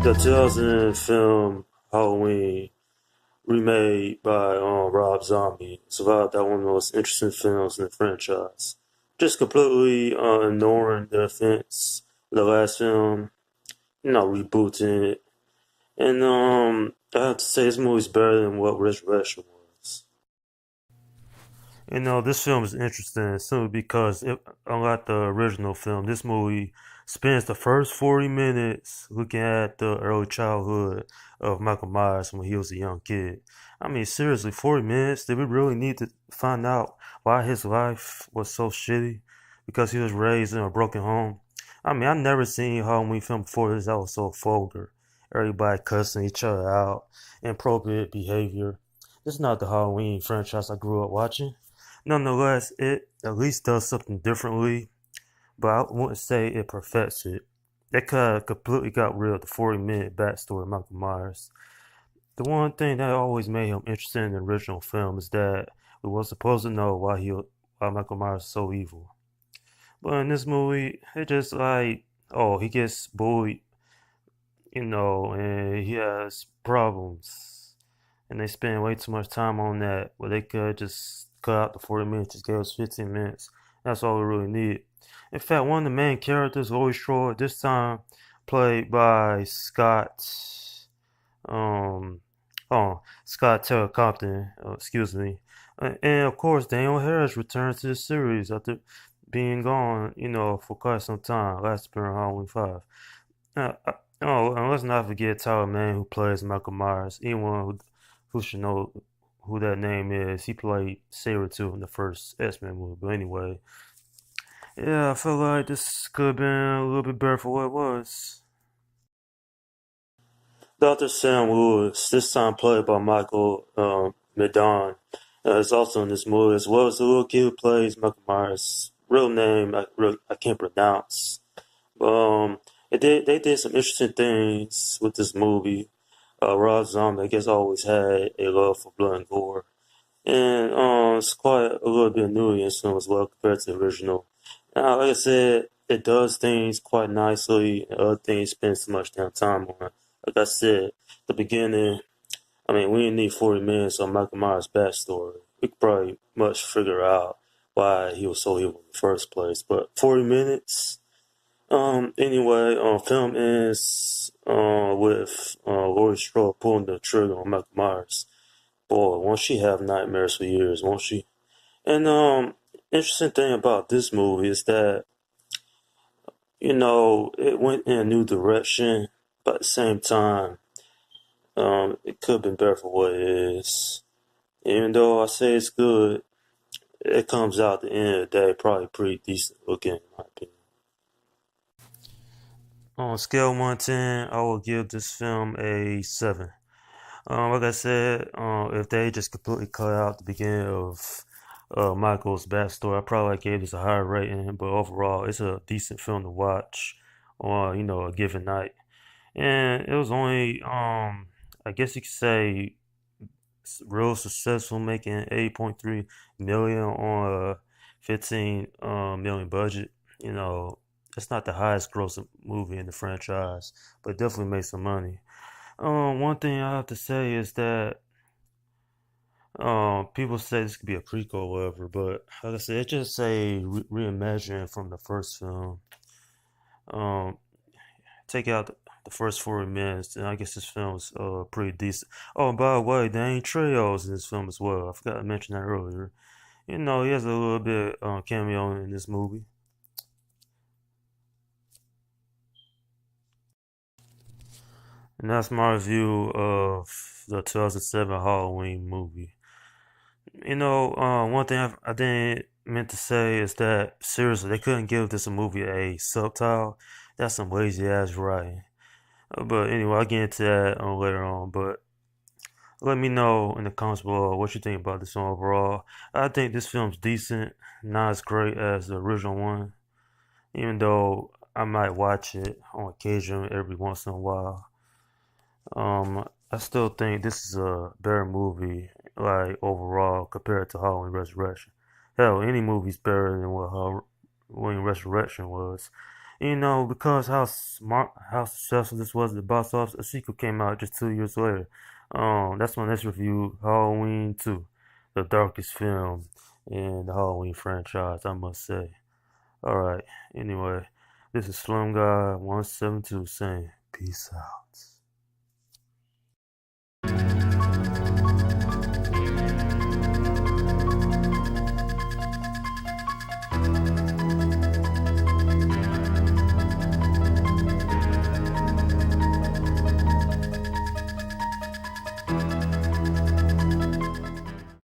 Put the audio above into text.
The 2000 film Halloween, remade by Rob Zombie, survived that one of the most interesting films in the franchise. Just completely ignoring the offense of the last film, rebooting it. And I have to say, this movie's better than what Resurrection was. This film is interesting simply because, unlike the original film, this movie spends the first 40 minutes looking at the early childhood of Michael Myers when he was a young kid. I mean, seriously, 40 minutes? Did we really need to find out why his life was so shitty? Because he was raised in a broken home? I mean, I've never seen a Halloween film before this that was so vulgar. Everybody cussing each other out, inappropriate behavior. This is not the Halloween franchise I grew up watching. Nonetheless, it at least does something differently, but I wouldn't say it perfects it. They kind of completely got rid of the 40-minute backstory of Michael Myers. The one thing that always made him interesting in the original film is that we were supposed to know why Michael Myers is so evil. But in this movie, it just like, oh, he gets bullied, and he has problems. And they spend way too much time on that, where they could just cut out the 40 minutes, just gave us 15 minutes. That's all we really need. In fact, one of the main characters, Laurie Strode, this time played by um, Scott Taylor Compton, excuse me. And of course, Daniel Harris returns to the series after being gone, for quite some time, last appearing on Halloween 5. Oh, and let's not forget Tyler Mane, who plays Michael Myers. Anyone who should know who that name is, he played Sabretooth in the first X-Men movie. But anyway, yeah, I feel like this could have been a little bit better for what it was. Dr. Sam Lewis, this time played by Michael Medon, is also in this movie, as well as the little kid who plays Michael Myers. Real name I can't pronounce. Um, they did some interesting things with this movie. Rob Zombie, I guess, always had a love for blood and gore, and it's quite a little bit new in some as well compared to the original. Now, like I said, it does things quite nicely, and other things spends too much damn time on. Like I said, the beginning. I mean, we didn't need 40 minutes on Michael Myers' backstory. We could probably much figure out why he was so evil in the first place, but 40 minutes. Anyway, film ends with Laurie Strode pulling the trigger on Michael Myers. Boy, won't she have nightmares for years, won't she? And interesting thing about this movie is that it went in a new direction, but at the same time, it could have been better for what it is. Even though I say it's good, it comes out at the end of the day probably pretty decent looking, in my opinion. On a scale of 1 to 10, I will give this film a 7. Like I said, if they just completely cut out the beginning of Michael's backstory, I probably gave this a higher rating. But overall, it's a decent film to watch on a given night. And it was only, I guess you could say, real successful, making 8.3 million on a 15 million budget. You know, it's not the highest grossing movie in the franchise, but it definitely made some money. One thing I have to say is that people say this could be a prequel or whatever, but like I said, it's just a reimagining from the first film. Um, take out the first 40 minutes, and I guess this film's pretty decent. Oh, and by the way, Danny Trejo's in this film as well. I forgot to mention that earlier. He has a little bit cameo in this movie. And that's my review of the 2007 Halloween movie. One thing I didn't meant to say is that seriously, they couldn't give this a movie a subtitle. That's some lazy ass writing. But anyway, I'll get into that later on. But let me know in the comments below what you think about this film overall. I think this film's decent, not as great as the original one, even though I might watch it on occasion every once in a while. I still think this is a better movie, like overall, compared to Halloween Resurrection. Hell, any movie's better than what Halloween Resurrection was. Because how successful this was at the box office, a sequel came out just 2 years later. That's my next review, Halloween 2, the darkest film in the Halloween franchise, I must say. Alright, anyway, this is Slim Guy 172 saying, peace out.